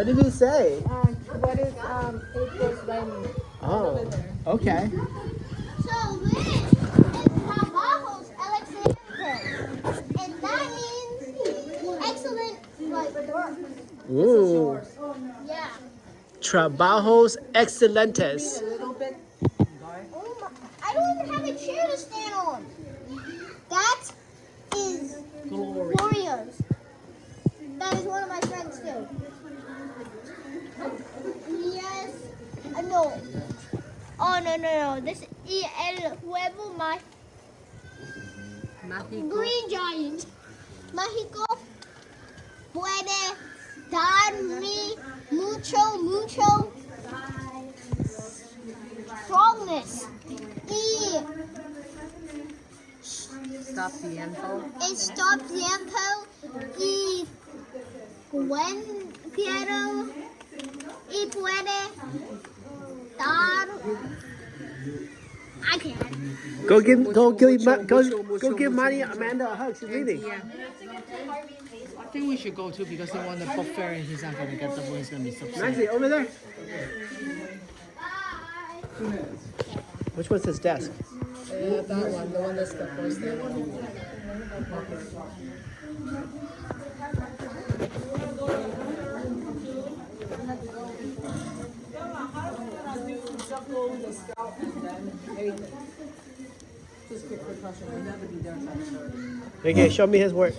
did he say? What is April's name? Oh, okay. So this is Trabajos Alexander. And that means excellent like work. Ooh. Yeah. Trabajos excelentes. A little bit. Oh my, I don't even have a chair to stand on. That is Gloria's. That is one of my friends too. Yes. No. Oh no. This is El Huevo Green Giant. México puede darme mucho strongness. Y Stop the info. stop tiempo. Y quiero y puede dar. I can't. Go give Amanda a hug. She's leaving. Yeah. I think we should go too because they want the book fair and he's not going to get the one. He's going to be so upset. Maxie, over there. Bye. Which one's his desk? That one, the one that's the first thing. Just quick precaution. I'll never be there until I start. Okay, show me his work.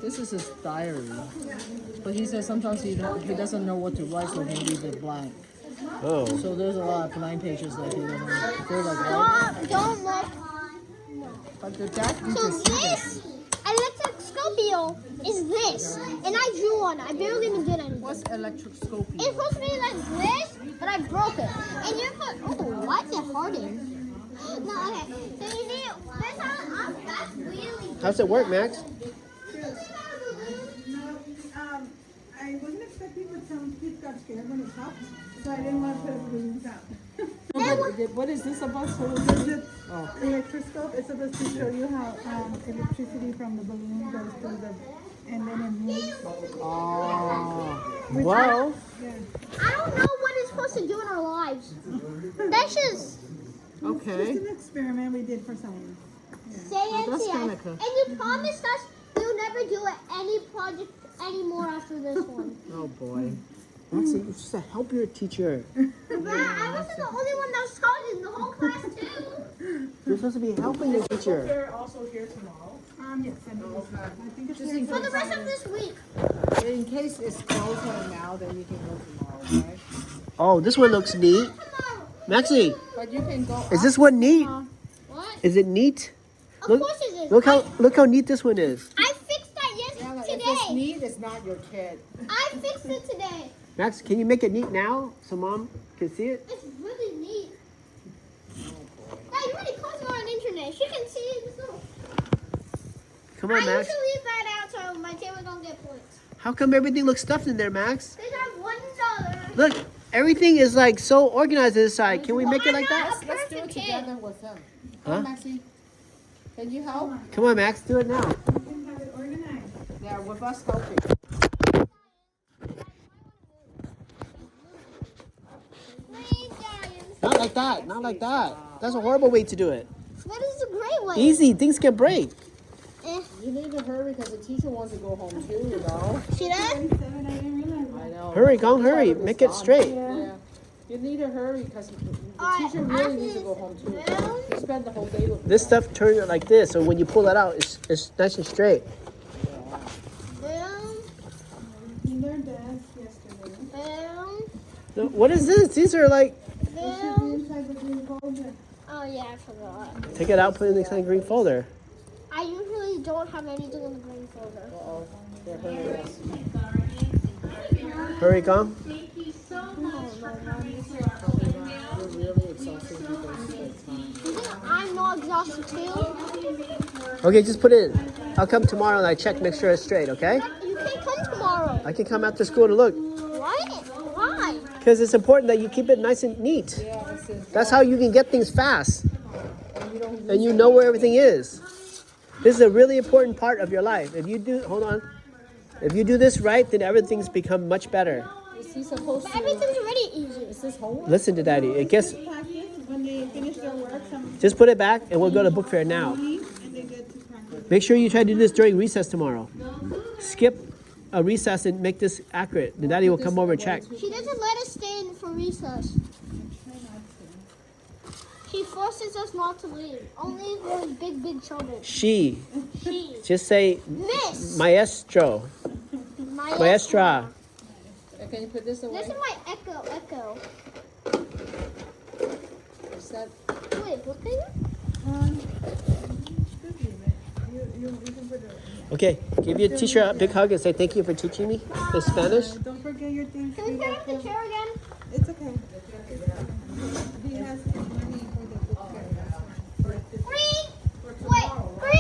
This is his diary. But he says sometimes he doesn't know what to write, so he leaves it blank. Oh. So there's a lot of blank pages that he doesn't know. They're like, what? Don't look. But the dad So can see this electroscopio is this, and I drew on it. I barely even did anything. What's electroscopy? It's supposed to be like this, but I broke it. And you're put. Oh, why is it hardened? No, okay. So you need this on. That's really. How's it work, Max? I wasn't expecting that some kids got scared when it popped, so I didn't want to put balloons out. What is this about? So The electroscope is supposed to show you how electricity from the balloon goes through the, and then it moves. oh. Well, Yeah. I don't know what it's supposed to do in our lives. That's just Okay. It's an experiment we did for science. say that's NCS. kinda cool. And you promised us you'll never do any project anymore after this one. Oh boy. Maxie, you're supposed to help your teacher. But I wasn't the only one that was talking. The whole class too. You're supposed to be helping your teacher. They're also here tomorrow. Yes, I think it's Just in For the rest of this week. In case it's closed right now, then you can go tomorrow, right? Oh, this one looks neat. Tomorrow. Maxie, But you can go. is this one neat? What? Is it neat? Of Look, course it is. look how neat this one is. I fixed that Yeah, but if today. it's neat, it's not your kid. I fixed it today. Max, can you make it neat now so Mom can see it? It's really neat. Dad, you already posted on the internet. She can see it. So. Come I on, usually Max. leave that out so my table don't get points. How come everything looks stuffed in there, Max? They have $1. Look, everything is like so organized inside. Can we make it like that? I'm not a Let's do it perfect kid. together with them. Huh? Come, Maxie. Can you help? Come on, Max, do it now. You can have it organized. Yeah, with us helping. Green Giants. Not like that. Not like that. That's a horrible way to do it. What is a great way? Easy. Things can break. You need to hurry because the teacher wants to go home too, you know? See that? 37, I didn't realize. I know. Hurry, go hurry. Make it straight. Yeah. You need to hurry because the Alright, teacher really needs to go home too. down. You spend the whole day with This stuff turns it like this, so when you pull it out, it's nice and straight. Boom. We learned that yesterday. Boom. So what is this? These are like, It should be Boom. inside the green folder. Oh yeah, I forgot. take it out, put it in the kind of green folder. I usually don't have anything in the green folder. Uh-oh. They're hurrying us. Hurry, Gong. We're really exhausting people at time. You think I'm not exhausted too? Okay, just put it in. I'll come tomorrow and I check, make sure it's straight, okay? You can't come tomorrow. I can come after school to look. What? Why? Because it's important that you keep it nice and neat. Yeah, it's in, That's how you can get things fast. and you don't And you know where everything is. This is a really important part of your life. If you do, hold on. If you do this right, then everything's become much better. Is he supposed But to? everything's already easy. Is this homework? Listen to Daddy. It gets. Practice when they finish their work, some Just put it back, and we'll go to book fair now. leave and they get to practice. Make sure you try to do this during recess tomorrow. Skip a recess and make this accurate. Then Daddy will come over and check. She doesn't let us stay in for recess. She forces us not to leave. Only those big children. She. She. Just say Miss. maestro. Maestra. Can you put this away? This is my echo. Is that? Wait, what thing? You can put it. Okay, give your teacher a big hug and say thank you for teaching me the Spanish. Don't forget your things. Can we turn up the chair again?